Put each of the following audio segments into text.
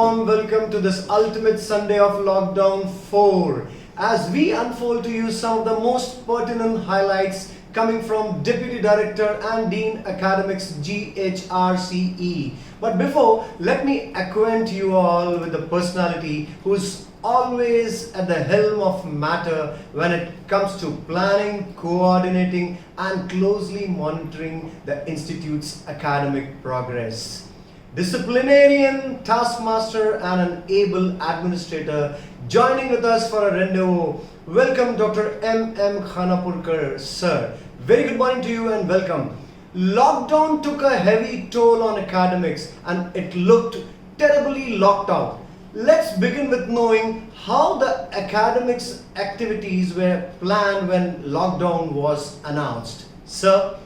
warm welcome to this ultimate Sunday of Lockdown 4 as we unfold to you some of the most pertinent highlights coming from Deputy Director and Dean Academics GHRCE. But before, let me acquaint you all with the personality who's always at the helm of matter when it comes to planning, coordinating and closely monitoring the Institute's academic progress. Disciplinarian, taskmaster and an able administrator joining with us for a rendezvous. Welcome Dr. M.M. Khanapurkar, sir. Very good morning to you and welcome. Lockdown took a heavy toll on academics and it looked terribly locked out. Let's begin with knowing how the academics activities were planned when lockdown was announced. Sir?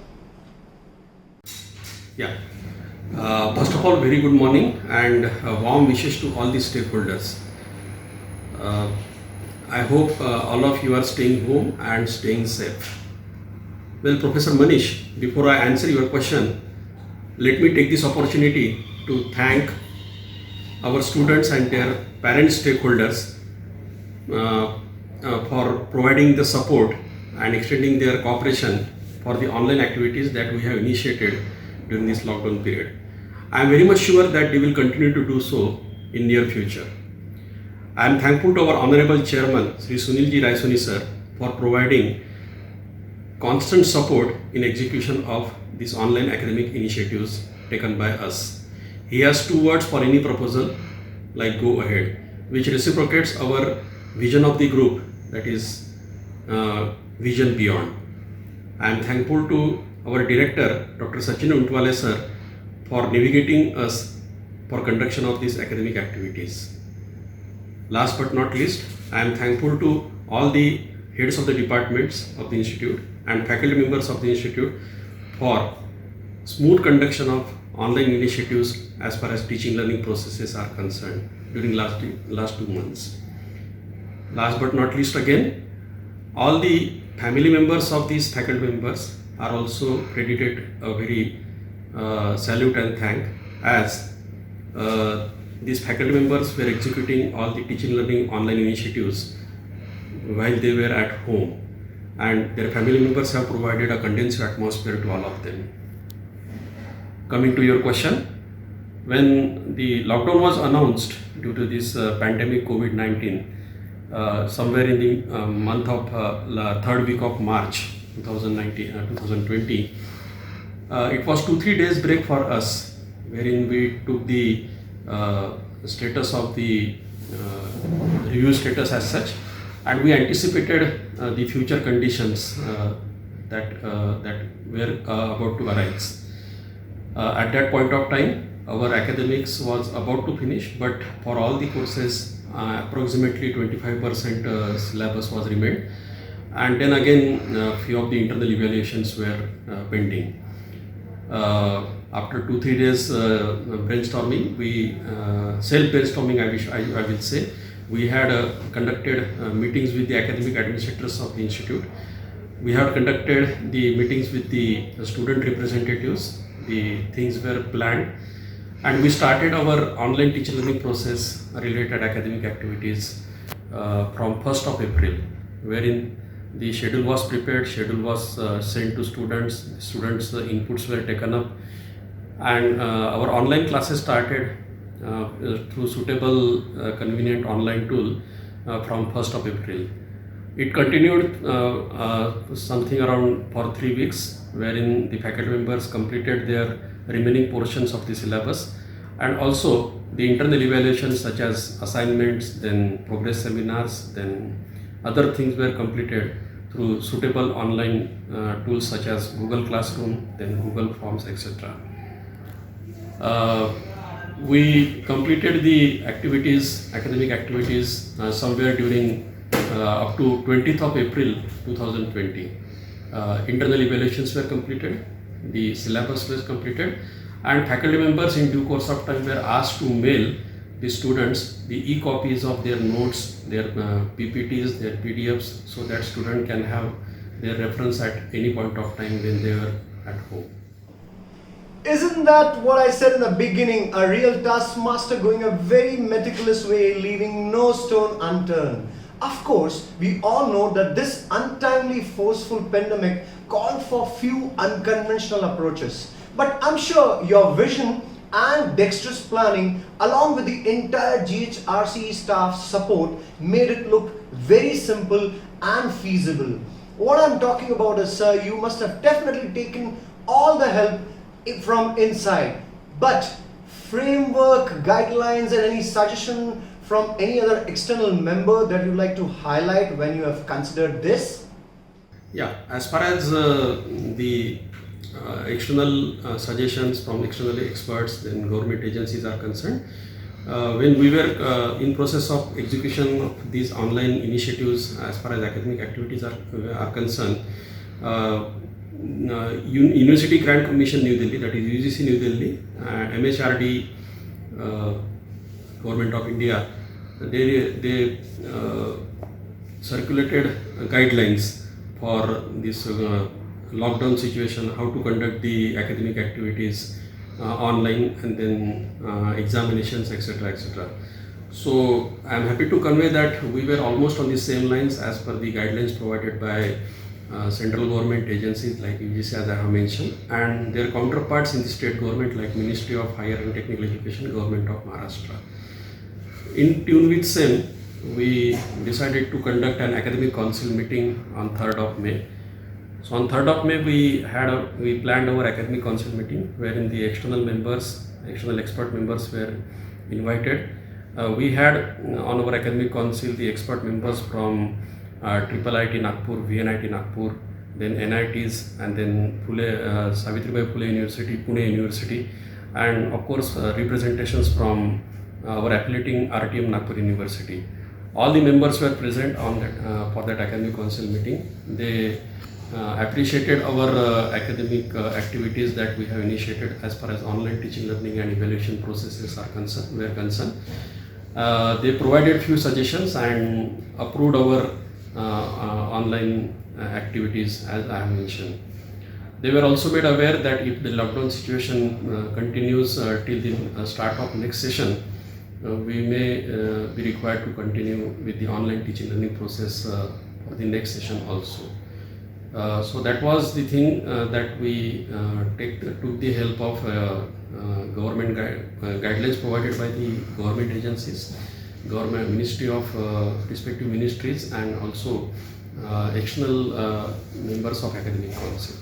Yeah. First of all, very good morning and warm wishes to all the stakeholders. I hope all of you are staying home and staying safe. Well, Professor Manish, before I answer your question, let me take this opportunity to thank our students and their parent stakeholders for providing the support and extending their cooperation for the online activities that we have initiated during this lockdown period. I am very much sure that they will continue to do so in near future. I am thankful to our Honorable Chairman, Sri Sunilji Raisoni sir, for providing constant support in execution of these online academic initiatives taken by us. He has two words for any proposal, like go ahead, which reciprocates our vision of the group, that is vision beyond. I am thankful to our director, Dr. Sachin Untwale sir, for navigating us for conduction of these academic activities. Last but not least, I am thankful to all the heads of the departments of the institute and faculty members of the institute for smooth conduction of online initiatives as far as teaching learning processes are concerned during last 2 months. Last but not least, again, all the family members of these faculty members are also credited a very salute and thank, as these faculty members were executing all the teaching learning online initiatives while they were at home, and their family members have provided a conducive atmosphere to all of them. Coming to your question, when the lockdown was announced due to this pandemic COVID-19, somewhere in the month of third week of March 2020, it was 2-3 days break for us, wherein we took the status of the review status as such, and we anticipated the future conditions that were about to arise. At that point of time, our academics was about to finish, but for all the courses, approximately 25% syllabus was remained, and then again, few of the internal evaluations were pending. After 2-3 days brainstorming, self-brainstorming, I will say, we had conducted meetings with the academic administrators of the institute. We have conducted the meetings with the student representatives. The things were planned, and we started our online teacher learning process related academic activities from 1st of April, wherein the schedule was prepared, schedule was sent to students, inputs were taken up, and our online classes started through suitable convenient online tool from 1st of April. It continued something around for 3 weeks, wherein the faculty members completed their remaining portions of the syllabus, and also the internal evaluations such as assignments, then progress seminars, then other things were completed through suitable online tools such as Google Classroom, then Google Forms, etc. We completed the activities, academic activities, somewhere during up to 20th of April 2020. Internal evaluations were completed, the syllabus was completed, and faculty members in due course of time were asked to mail the students the e-copies of their notes, their PPTs, their PDFs, so that student can have their reference at any point of time when they were at home. Isn't that what I said in the beginning? A real taskmaster going a very meticulous way, leaving no stone unturned. Of course, we all know that this untimely, forceful pandemic called for few unconventional approaches. But I'm sure your vision and dexterous planning, along with the entire GHRC staff's support, made it look very simple and feasible. What I'm talking about is, sir, you must have definitely taken all the help from inside. But framework, guidelines, and any suggestion from any other external member that you'd like to highlight when you have considered this? Yeah, as far as the external suggestions from external experts and government agencies are concerned, when we were in process of execution of these online initiatives as far as academic activities are concerned, University Grant Commission New Delhi, that is UGC New Delhi, MHRD, Government of India, they circulated guidelines for this lockdown situation, how to conduct the academic activities online, and then examinations, etc., etc. So I am happy to convey that we were almost on the same lines as per the guidelines provided by central government agencies like UGC, as I have mentioned, and their counterparts in the state government like Ministry of Higher and Technical Education, Government of Maharashtra. In tune with same, we decided to conduct an academic council meeting on 3rd of May. So on 3rd of May, we planned our academic council meeting, wherein the external expert members were invited. We had on our academic council the expert members from IIIT Nagpur, VNIT Nagpur, then NITs, and then Savitribai Phule University, Pune University, and of course representations from our affiliating RTM Nagpur University. All the members were present on that for that academic council meeting. They appreciated our academic activities that we have initiated as far as online teaching, learning, and evaluation processes are concerned. They provided few suggestions and approved our online activities, as I have mentioned. They were also made aware that if the lockdown situation continues till the start of next session, we may be required to continue with the online teaching learning process for the next session also. So that was the thing that we took the help of government guidelines provided by the government agencies, government ministry of respective ministries, and also external members of academic council.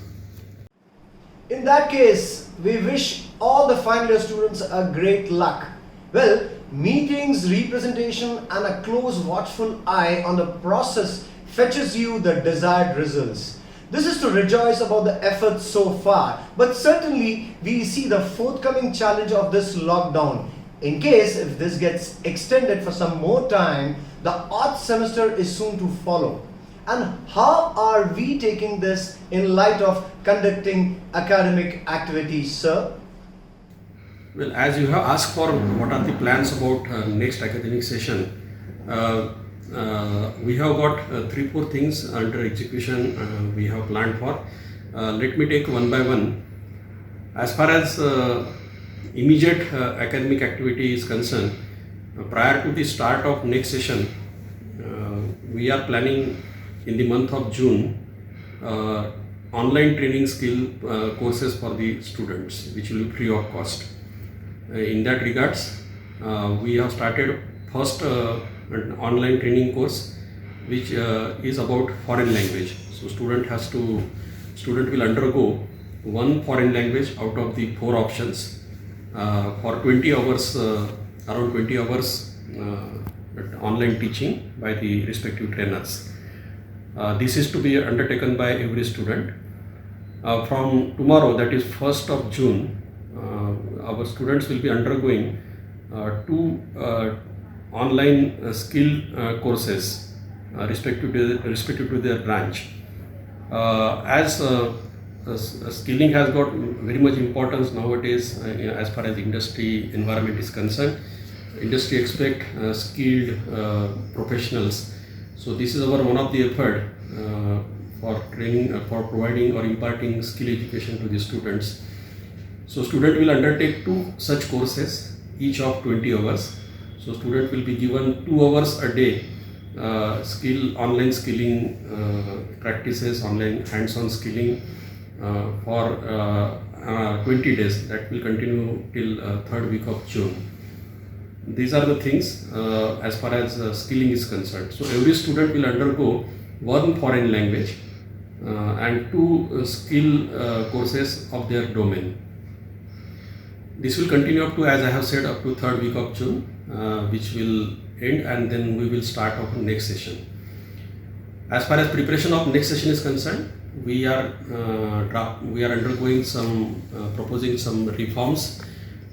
In that case, we wish all the final year students a great luck. Well, meetings, representation, and a close watchful eye on the process fetches you the desired results. This is to rejoice about the efforts so far, but certainly we see the forthcoming challenge of this lockdown. In case if this gets extended for some more time, the odd semester is soon to follow. And how are we taking this in light of conducting academic activities, sir? Well, as you have asked for what are the plans about next academic session, we have got 3-4 things under execution we have planned for. Let me take one by one. As far as immediate academic activity is concerned, prior to the start of next session, we are planning in the month of June online training skill courses for the students, which will be free of cost. In that regards, we have started first an online training course, which is about foreign language. So student will undergo one foreign language out of the 4 options for 20 hours, around 20 hours online teaching by the respective trainers. This is to be undertaken by every student. From tomorrow, that is 1st of June, our students will be undergoing 2 online skill courses respective to their branch. As skilling has got very much importance nowadays as far as industry environment is concerned. Industry expect skilled professionals. So this is one of the effort for training, for providing or imparting skill education to the students. So student will undertake 2 such courses, each of 20 hours. So student will be given 2 hours a day, online skilling practices, online hands-on skilling for 20 days. That will continue till 3rd week of June. These are the things as far as skilling is concerned. So every student will undergo 1 foreign language and 2 skill courses of their domain. This will continue up to, as I have said, up to 3rd week of June, which will end, and then we will start our next session. As far as preparation of next session is concerned, we are undergoing some proposing some reforms.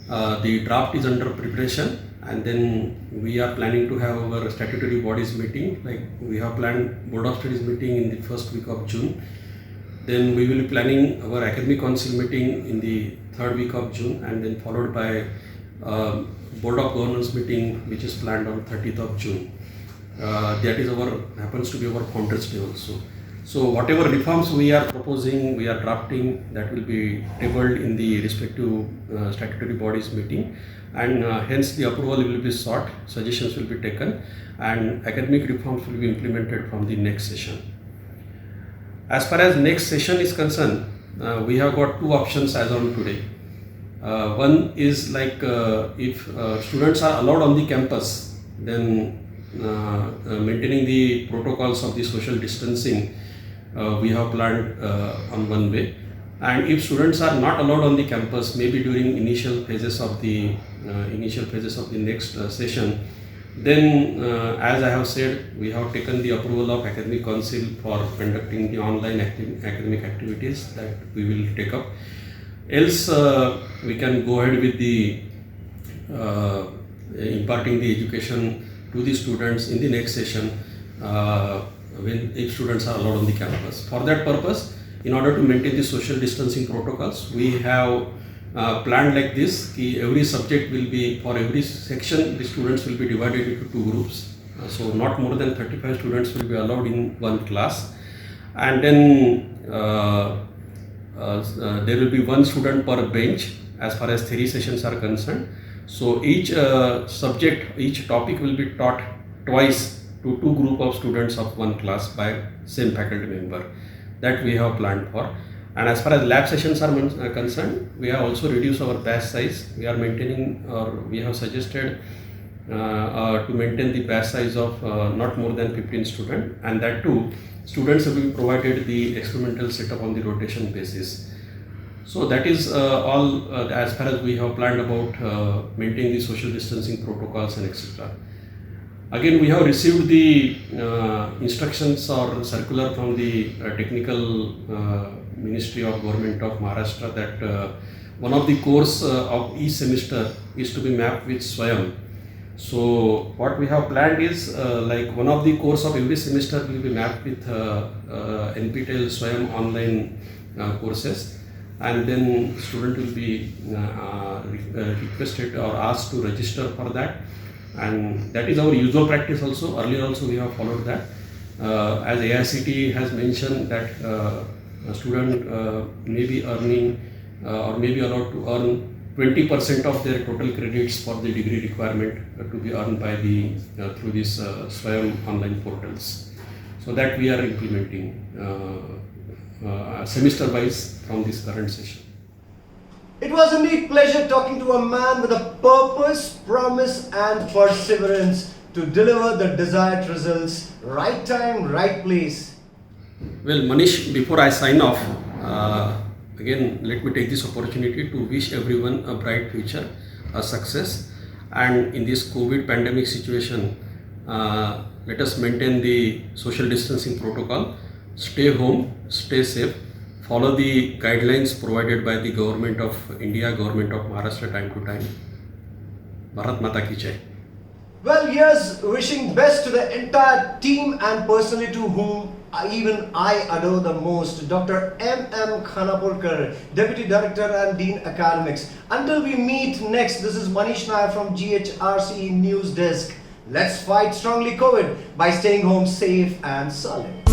The draft is under preparation, and then we are planning to have our statutory bodies meeting. Like we have planned Board of Studies meeting in the 1st week of June. Then we will be planning our academic council meeting in the 3rd week of June, and then followed by Board of Governance meeting, which is planned on 30th of June. That is happens to be our Founders Day also. So whatever reforms we are proposing, we are drafting, that will be tabled in the respective statutory bodies meeting, and hence the approval will be sought, suggestions will be taken, and academic reforms will be implemented from the next session. As far as next session is concerned, we have got 2 options as on today. One is like if students are allowed on the campus, then maintaining the protocols of the social distancing, we have planned on one way. And if students are not allowed on the campus, maybe during initial phases of the next session, then as I have said, we have taken the approval of academic council for conducting the online academic activities that we will take up. Else we can go ahead with the imparting the education to the students in the next session if students are allowed on the campus. For that purpose, in order to maintain the social distancing protocols, we have planned like this: every subject will be, for every section, the students will be divided into 2 groups. So not more than 35 students will be allowed in one class, and then there will be 1 student per bench as far as theory sessions are concerned. So each subject, each topic will be taught twice to 2 group of students of 1 class by same faculty member. That we have planned for. And as far as lab sessions are concerned, we have also reduced our batch size. We are maintaining, or we have suggested to maintain the batch size of not more than 15 students, and that too, students will be provided the experimental setup on the rotation basis. So that is all as far as we have planned about maintaining the social distancing protocols and etc. Again, we have received the instructions or circular from the Technical Ministry of Government of Maharashtra that one of the course of each semester is to be mapped with SWAYAM. So what we have planned is like one of the course of every semester will be mapped with NPTEL SWAYAM online courses, and then student will be requested or asked to register for that. And that is our usual practice also. Earlier also we have followed that. As AICTE has mentioned that a student may be earning or may be allowed to earn 20% of their total credits for the degree requirement to be earned by the through these SWAYAM online portals. So that we are implementing semester wise from this current session. It was indeed pleasure talking to a man with a purpose, promise and perseverance to deliver the desired results. Right time, right place. Well, Manish, before I sign off, again let me take this opportunity to wish everyone a bright future, a success, and in this COVID pandemic situation, let us maintain the social distancing protocol, stay home, stay safe, follow the guidelines provided by the Government of India, Government of Maharashtra time to time. Bharat Mata Ki Jai. Well, here's wishing best to the entire team and personally to whom even I adore the most, Dr. M.M. Khanapurkar, Deputy Director and Dean Academics. Until we meet next, this is Manish Nair from GHRC News Desk. Let's fight strongly COVID by staying home safe and solid.